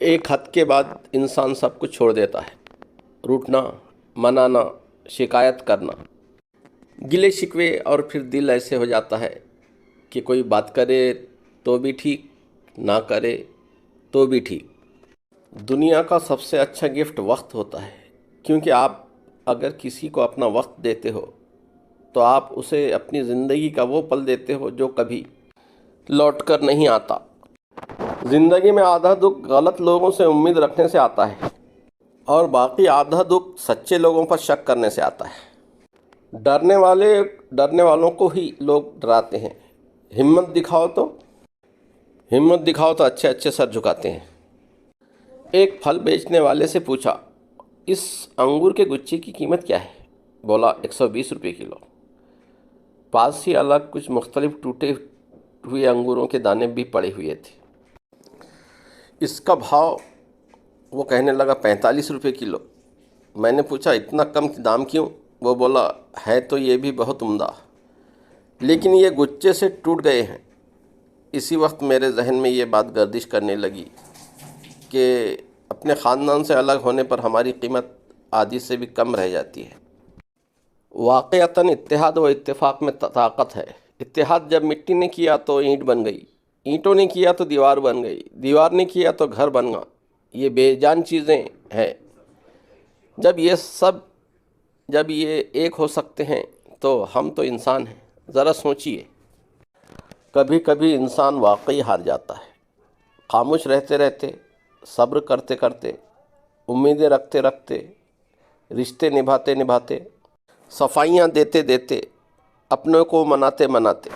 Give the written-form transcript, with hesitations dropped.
ایک حد کے بعد انسان سب کچھ چھوڑ دیتا ہے، روٹھنا، منانا، شکایت کرنا، گلے شکوے، اور پھر دل ایسے ہو جاتا ہے کہ کوئی بات کرے تو بھی ٹھیک، نہ کرے تو بھی ٹھیک۔ دنیا کا سب سے اچھا گفٹ وقت ہوتا ہے، کیونکہ آپ اگر کسی کو اپنا وقت دیتے ہو تو آپ اسے اپنی زندگی کا وہ پل دیتے ہو جو کبھی لوٹ کر نہیں آتا۔ زندگی میں آدھا دکھ غلط لوگوں سے امید رکھنے سے آتا ہے، اور باقی آدھا دکھ سچے لوگوں پر شک کرنے سے آتا ہے۔ ڈرنے والوں کو ہی لوگ ڈراتے ہیں، ہمت دکھاؤ تو اچھے اچھے سر جھکاتے ہیں۔ ایک پھل بیچنے والے سے پوچھا، اس انگور کے گچھے کی قیمت کیا ہے؟ بولا 120 روپے کلو۔ پاس ہی الگ کچھ مختلف ٹوٹے ہوئے انگوروں کے دانے بھی پڑے ہوئے تھے۔ اس کا بھاؤ؟ وہ کہنے لگا 45 روپے کلو۔ میں نے پوچھا، اتنا کم دام کیوں؟ وہ بولا، ہے تو یہ بھی بہت عمدہ، لیکن یہ گچھے سے ٹوٹ گئے ہیں۔ اسی وقت میرے ذہن میں یہ بات گردش کرنے لگی کہ اپنے خاندان سے الگ ہونے پر ہماری قیمت آدھی سے بھی کم رہ جاتی ہے۔ واقعتاً اتحاد و اتفاق میں طاقت ہے۔ اتحاد جب مٹی نے کیا تو اینٹ بن گئی، اینٹوں نے کیا تو دیوار بن گئی، دیوار نے کیا تو گھر بن گیا۔ یہ بے جان چیزیں ہیں۔ جب یہ ایک ہو سکتے ہیں تو ہم تو انسان ہیں۔ ذرا سوچئے، کبھی کبھی انسان واقعی ہار جاتا ہے۔ خاموش رہتے رہتے، صبر کرتے کرتے، امیدیں رکھتے رکھتے، رشتے نبھاتے نبھاتے، صفائیاں دیتے دیتے، اپنوں کو مناتے مناتے،